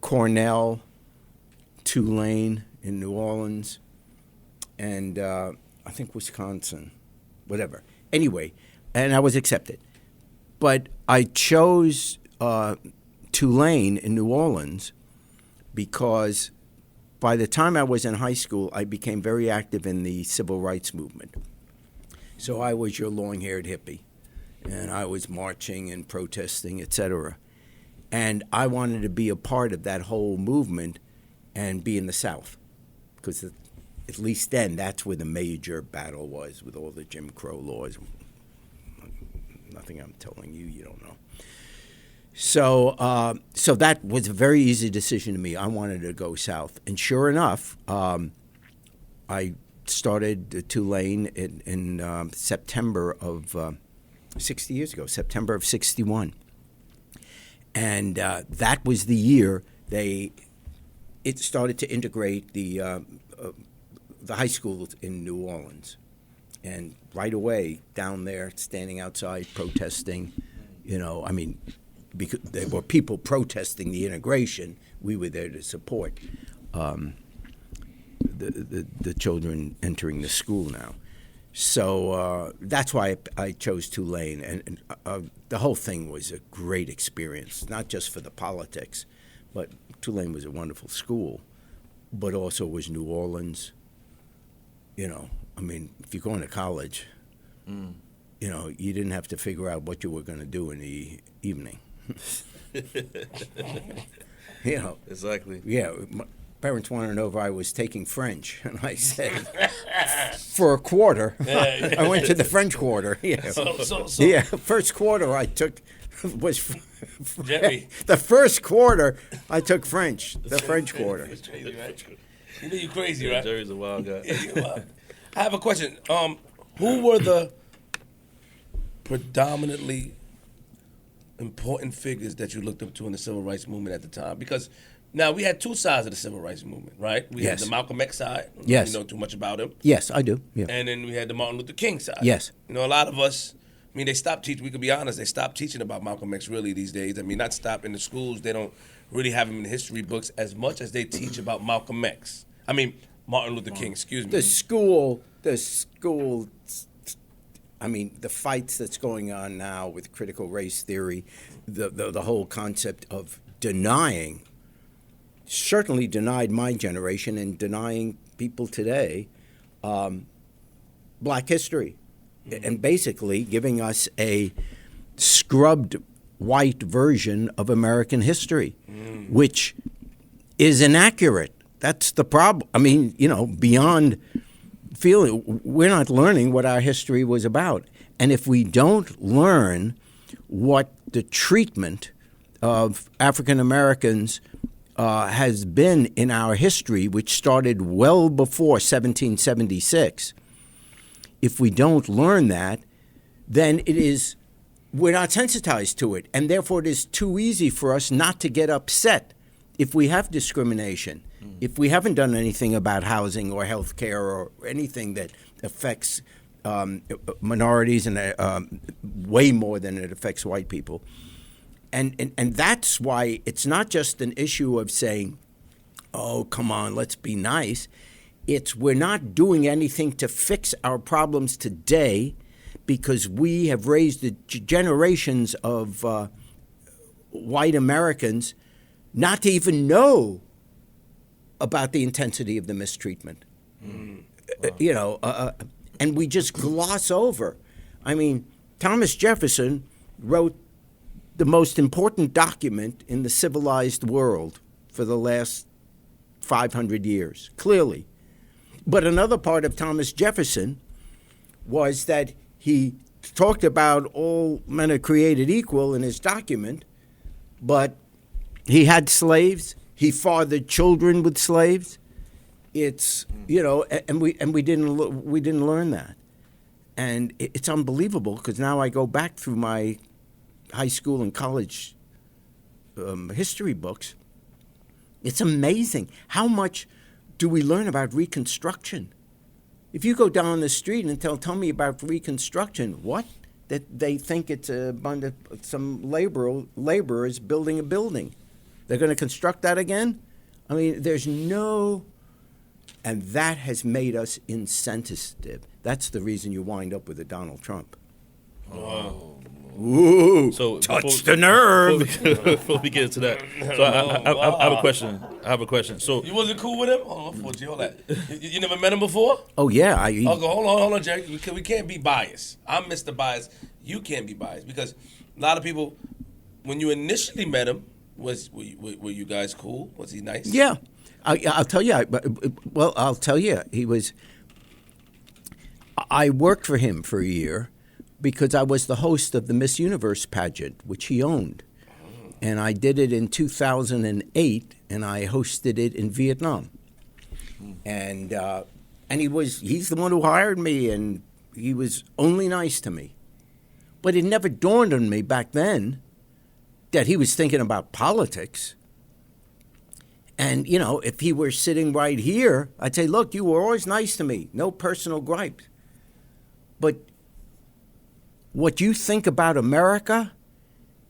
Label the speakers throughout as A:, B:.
A: Cornell, Tulane in New Orleans, and I think Wisconsin, whatever. Anyway, and I was accepted. But I chose Tulane in New Orleans because by the time I was in high school, I became very active in the civil rights movement. So I was your long-haired hippie, and I was marching and protesting, etc. And I wanted to be a part of that whole movement and be in the South, because at least then that's where the major battle was with all the Jim Crow laws. Nothing I'm telling you, you don't know. So so that was a very easy decision to me. I wanted to go south. And sure enough, I started Tulane in September of 60 years ago, September of 61. And that was the year it started to integrate the high schools in New Orleans. And right away, down there, standing outside, protesting, I mean, because there were people protesting the integration, we were there to support the children entering the school now. So that's why I chose Tulane, and the whole thing was a great experience, not just for the politics, but Tulane was a wonderful school, but also was New Orleans. I mean, if you're going to college, you didn't have to figure out what you were going to do in the evening.
B: Exactly.
A: Yeah, my parents wanted to know if I was taking French, and I said, for a quarter. I went to the French quarter. Yeah.
B: So.
A: Yeah, first quarter I took was
B: Jerry.
A: The first quarter I took French. The French quarter.
B: It's crazy, right? You know you're crazy, right?
C: Jerry's a wild guy.
B: Yeah, you're wild. I have a question. Who were the predominantly important figures that you looked up to in the civil rights movement at the time? Because now we had two sides of the civil rights movement, right? We had the Malcolm X side.
A: Yes.
B: You know too much about him.
A: Yes, I do. Yeah.
B: And then we had the Martin Luther King side.
A: Yes.
B: A lot of us, they stopped teaching. We could be honest, they stopped teaching about Malcolm X really these days. Not stop in the schools. They don't really have him in the history books as much as they teach about Malcolm X. Martin Luther King, excuse me.
A: The school, the fights that's going on now with critical race theory, the whole concept of denying, certainly denied my generation and denying people today, black history, and basically giving us a scrubbed white version of American history, which is inaccurate. That's the problem. Beyond feeling, we're not learning what our history was about. And if we don't learn what the treatment of African Americans has been in our history, which started well before 1776, if we don't learn that, then we're not sensitized to it. And therefore it is too easy for us not to get upset if we have discrimination. If we haven't done anything about housing or health care or anything that affects minorities and way more than it affects white people. And that's why it's not just an issue of saying, oh, come on, let's be nice. It's we're not doing anything to fix our problems today because we have raised the generations of white Americans not to even know about the intensity of the mistreatment. Wow. And we just gloss over. Thomas Jefferson wrote the most important document in the civilized world for the last 500 years, clearly. But another part of Thomas Jefferson was that he talked about all men are created equal in his document, but he had slaves. He fathered children with slaves. It's and we didn't learn that, and it's unbelievable because now I go back through my high school and college history books. It's amazing how much do we learn about Reconstruction. If you go down the street and tell me about Reconstruction, what? That they think it's some laborers building a building. They're going to construct that again? I mean, there's no... And that has made us insensitive. That's the reason you wind up with a Donald Trump. Ooh,
C: So
A: touch the nerve.
C: Before we get into that, so I have a question. So
B: You wasn't cool with him? Oh, hold that. You never met him before?
A: Oh, yeah.
B: Hold on, Jerry. We can't be biased. I'm Mr. Bias. You can't be biased because a lot of people, when you initially met him, were you guys cool? Was he nice?
A: Yeah. I'll tell you. I'll tell you. He was... I worked for him for a year because I was the host of the Miss Universe pageant, which he owned. And I did it in 2008, and I hosted it in Vietnam. And he's the one who hired me, and he was only nice to me. But it never dawned on me back then that he was thinking about politics. And, you know, if he were sitting right here, I'd say, look, you were always nice to me. No personal gripes. But what you think about America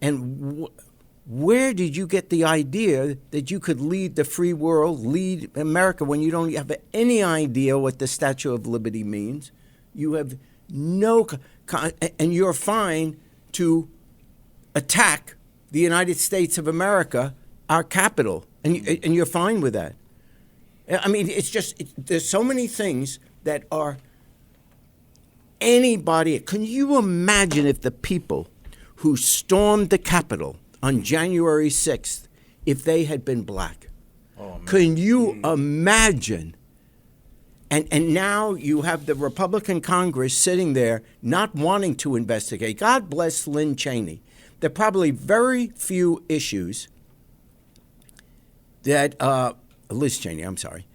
A: and where did you get the idea that you could lead the free world, lead America, when you don't have any idea what the Statue of Liberty means? You have no... And you're fine to attack the United States of America, our capital, and you're fine with that. I mean, it's just... there's so many things that are... Anybody... Can you imagine if the people who stormed the Capitol on January 6th, if they had been black? Oh, can you imagine? And now you have the Republican Congress sitting there not wanting to investigate. God bless Lynn Cheney. There are probably very few issues that... Liz Cheney, I'm sorry.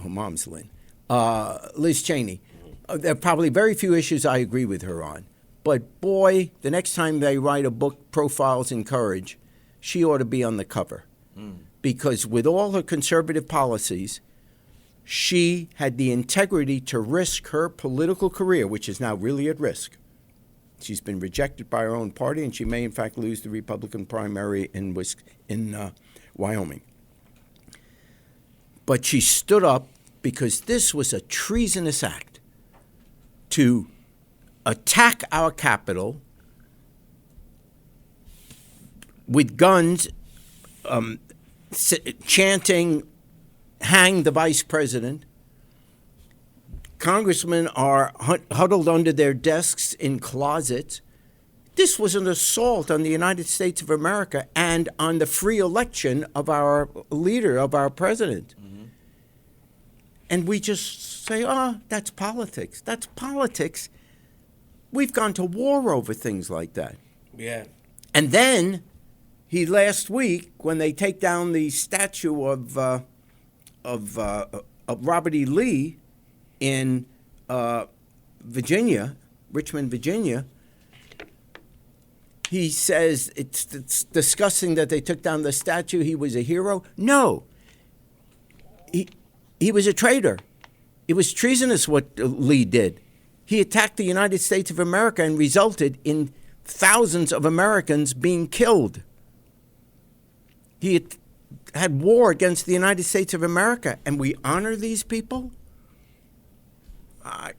A: Her mom's Lynn. Liz Cheney. There are probably very few issues I agree with her on. But boy, the next time they write a book, Profiles in Courage, she ought to be on the cover. Because with all her conservative policies, she had the integrity to risk her political career, which is now really at risk. She's been rejected by her own party, and she may, in fact, lose the Republican primary in Wyoming. But she stood up because this was a treasonous act to attack our capital with guns, chanting, hang the vice president. Congressmen are huddled under their desks in closets. This was an assault on the United States of America and on the free election of our leader, of our president. And we just say, oh, that's politics. That's politics. We've gone to war over things like that.
B: Yeah.
A: And then last week, when they take down the statue of Robert E. Lee in Virginia, Richmond, Virginia, he says it's disgusting that they took down the statue. He was a hero. No. He was a traitor. It was treasonous what Lee did. He attacked the United States of America and resulted in thousands of Americans being killed. He had war against the United States of America, and we honor these people? I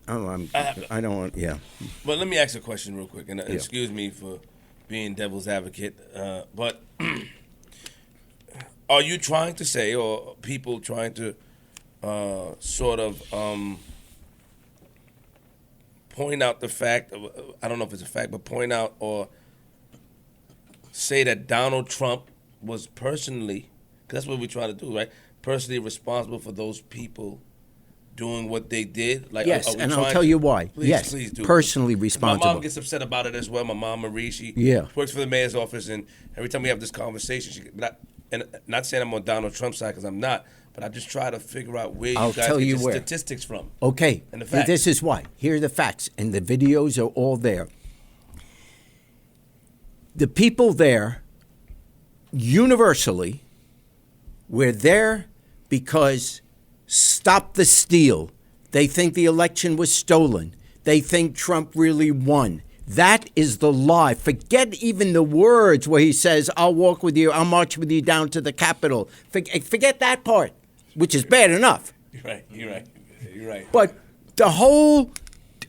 A: don't want, yeah.
B: But let me ask a question real quick, and excuse me for being devil's advocate, but are you trying to say, or people trying to sort of point out the fact, I don't know if it's a fact, but point out or say that Donald Trump was personally, because that's what we try to do, right? Personally responsible for those people doing what they did? Like,
A: yes, and I'll tell you why.
B: Please do.
A: Personally responsible.
B: My mom gets upset about it as well. My mom, Marie, she works for the mayor's office, and every time we have this conversation, not saying I'm on Donald Trump's side because I'm not, but I just try to figure out where you guys get the statistics from.
A: Okay,
B: and the facts.
A: This is why. Here are the facts, and the videos are all there. The people there, universally, were there because stop the steal. They think the election was stolen. They think Trump really won. That is the lie. Forget even the words where he says, I'll walk with you, I'll march with you down to the Capitol. Forget that part, which is bad enough.
B: You're right.
A: But the whole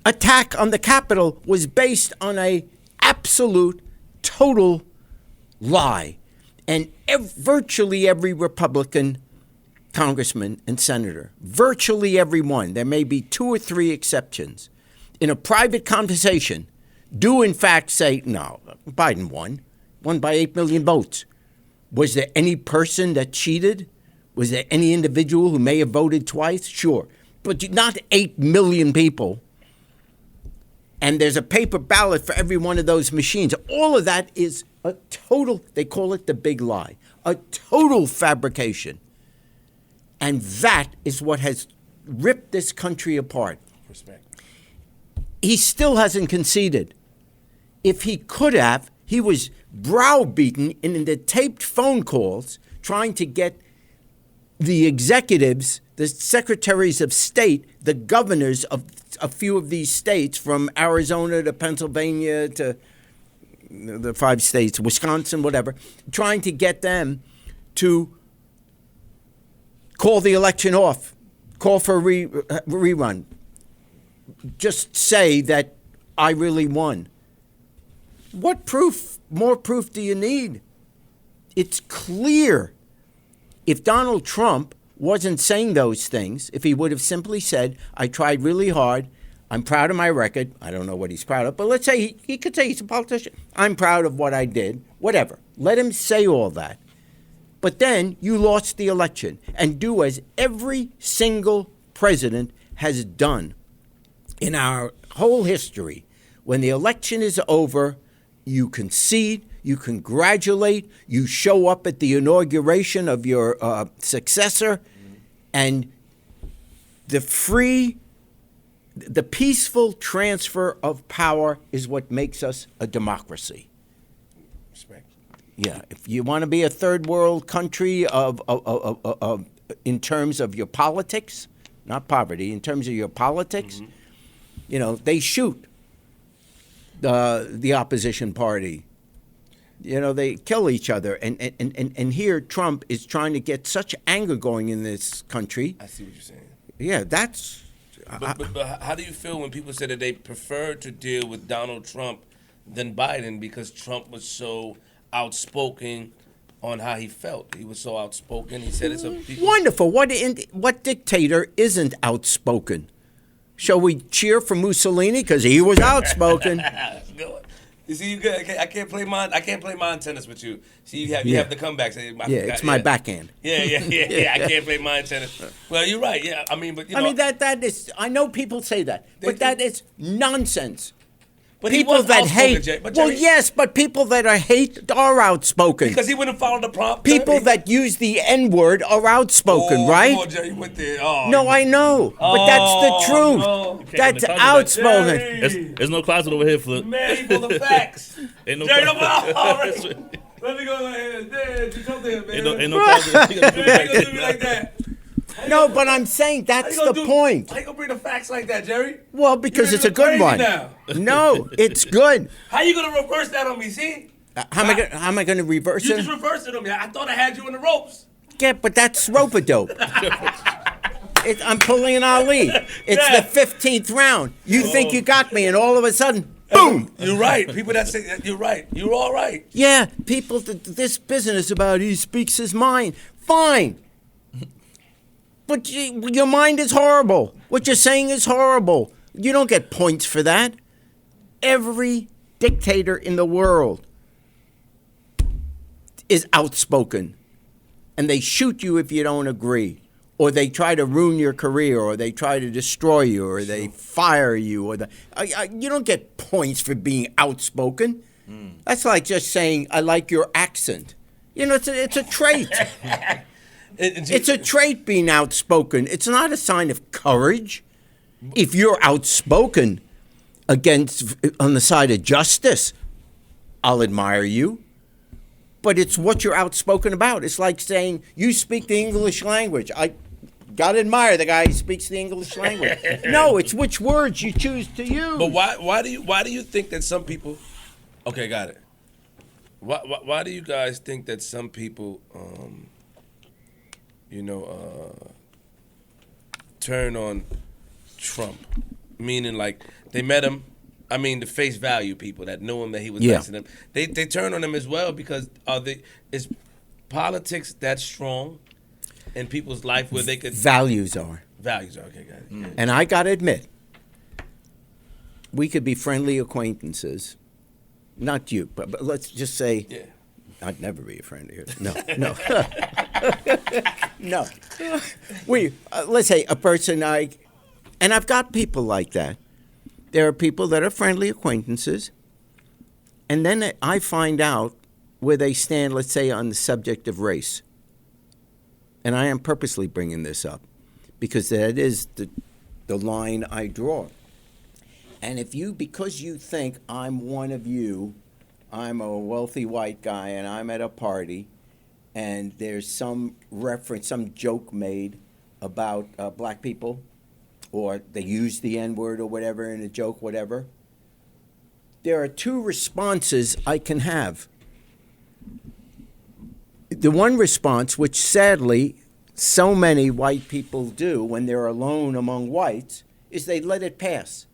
A: attack on the Capitol was based on a absolute, total lie. And virtually every Republican congressman and senator, virtually every one, there may be 2 or 3 exceptions, in a private conversation, do in fact say, no, Biden won by 8 million votes. Was there any person that cheated? Was there any individual who may have voted twice? Sure. But not 8 million people. And there's a paper ballot for every one of those machines. All of that is a total, they call it the big lie, a total fabrication. And that is what has ripped this country apart.
B: Respect.
A: He still hasn't conceded. If he could have, he was browbeaten in the taped phone calls trying to get the executives, the secretaries of state, the governors of a few of these states, from Arizona to Pennsylvania to the 5 states, Wisconsin, whatever, trying to get them to call the election off, call for a rerun. Just say that I really won. What proof, more proof do you need? It's clear. If Donald Trump wasn't saying those things, if he would have simply said, I tried really hard, I'm proud of my record, I don't know what he's proud of, but let's say he could say he's a politician, I'm proud of what I did, whatever. Let him say all that. But then you lost the election, and do as every single president has done in our whole history. When the election is over, you concede, you congratulate, you show up at the inauguration of your successor, and the peaceful transfer of power is what makes us a democracy.
B: Respect.
A: Yeah, if you want to be a third world country in terms of your politics, not poverty, in terms of your politics, you know, they shoot the opposition party. You know, they kill each other. And here Trump is trying to get such anger going in this country.
B: I see what you're saying.
A: Yeah, that's...
B: But how do you feel when people say that they prefer to deal with Donald Trump than Biden because Trump was so outspoken on how he felt? He was so outspoken. He said it's a...
A: Wonderful. What dictator isn't outspoken? Shall we cheer for Mussolini because he was outspoken?
B: You see, I can't play mind tennis with you. See, you have the comebacks.
A: It's my backhand.
B: Yeah. I can't play mind tennis. Well, you're right. Yeah, I mean, but you know,
A: that is. I know people say that, but that is nonsense.
B: But
A: people that hate. Well, yes, but people that hate are outspoken.
B: Because he wouldn't follow the prompt.
A: People that use the N-word are outspoken, right?
B: Oh, Jerry, you went there. Oh,
A: no, I know, but that's the truth.
B: No.
A: That's outspoken.
C: There's no closet over here, Flip.
B: Man, he pulled the facts.
C: Ain't no
B: Jerry,
C: closet.
B: let me go ahead. Do something, man.
C: Ain't no closet.
B: You ain't gonna do me like that.
A: No, but I'm saying that's the point.
B: How you gonna bring the facts like that, Jerry?
A: Well, because it's a good one.
B: Now.
A: No, it's good.
B: How you gonna reverse that on me? See?
A: How am I going to reverse it?
B: You just reversed it on me. I thought I had you in the ropes.
A: Yeah, but that's rope-a-dope. I'm pulling an Ali. It's the 15th round. You think you got me, and all of a sudden, boom!
B: You're right. People that say that, you're right. You're all right.
A: Yeah, people. This business about he speaks his mind. Fine. But your mind is horrible. What you're saying is horrible. You don't get points for that. Every dictator in the world is outspoken. And they shoot you if you don't agree. Or they try to ruin your career, or they try to destroy you, or they fire you. Or you don't get points for being outspoken. That's like just saying, I like your accent. You know, it's a trait. It's a trait being outspoken. It's not a sign of courage. If you're outspoken on the side of justice, I'll admire you. But it's what you're outspoken about. It's like saying, you speak the English language. gotta admire the guy who speaks the English language. No, it's which words you choose to use.
B: But why do you think that some people? Okay, got it. Why do you guys think that some people, turn on Trump? Meaning, like, they met him. I mean, the face value people that knew him, that he was nice to them. They turn on him as well because is politics that strong in people's life where they could
A: Values are.
B: okay, got it. Yeah.
A: And I got to admit, we could be friendly acquaintances. Not you, but let's just say, I'd never be a friend of yours. No. No. Let's say a person and I've got people like that. There are people that are friendly acquaintances, and then I find out where they stand, let's say, on the subject of race. And I am purposely bringing this up because that is the line I draw. And because you think I'm one of you, I'm a wealthy white guy and I'm at a party and there's some reference, some joke made about black people, or they use the N-word or whatever in a joke, whatever, there are two responses I can have. The one response, which sadly so many white people do when they're alone among whites, is they let it pass.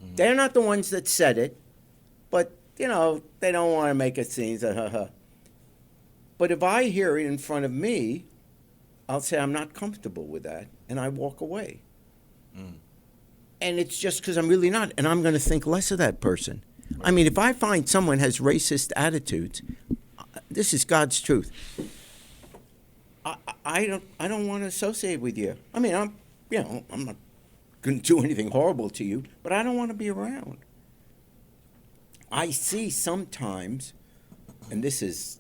A: Mm-hmm. They're not the ones that said it, but, they don't want to make a scene. But if I hear it in front of me, I'll say I'm not comfortable with that, and I walk away. And it's just because I'm really not, and I'm going to think less of that person. Right. I mean, if I find someone has racist attitudes, this is God's truth. I don't want to associate with you. I mean, I'm not going to do anything horrible to you, but I don't want to be around. I see sometimes, and this is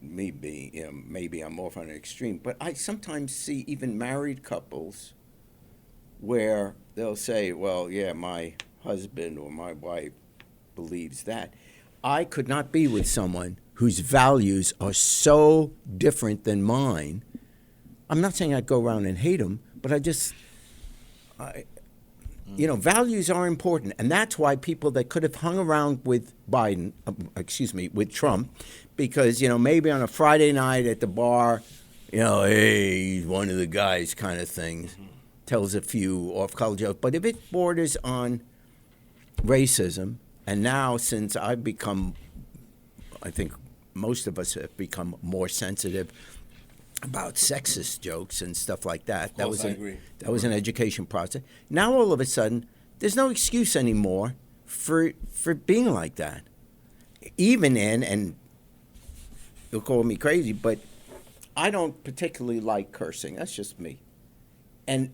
A: me being, maybe I'm off on an extreme, but I sometimes see even married couples where they'll say, well, yeah, my husband or my wife believes that. I could not be with someone whose values are so different than mine. I'm not saying I'd go around and hate them, but values are important. And that's why people that could have hung around with with Trump, because, maybe on a Friday night at the bar, hey, he's one of the guys kind of things. Mm-hmm. Tells a few off-color jokes. But if it borders on racism, and now since I think most of us have become more sensitive about sexist jokes and stuff like that. That was an education process. Now all of a sudden, there's no excuse anymore for being like that. Even and you'll call me crazy, but I don't particularly like cursing. That's just me. And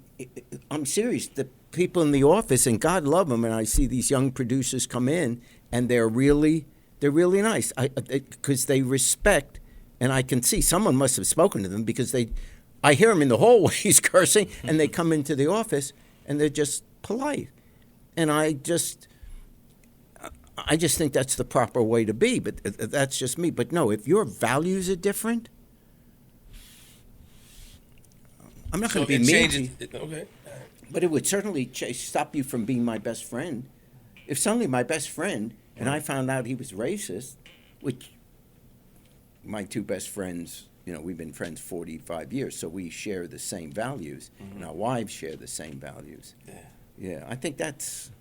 A: I'm serious. The people in the office, and God love them, and I see these young producers come in, and they're really nice because they respect, and I can see someone must have spoken to them because I hear them in the hallways cursing, and they come into the office, and they're just polite. And I just think that's the proper way to be, but that's just me. But no, if your values are different, I'm not going to be mean to you.
B: Okay.
A: But it would certainly stop you from being my best friend. If suddenly my best friend, and I found out he was racist, which my two best friends, we've been friends 45 years, so we share the same values, and our wives share the same values. Yeah, I think that's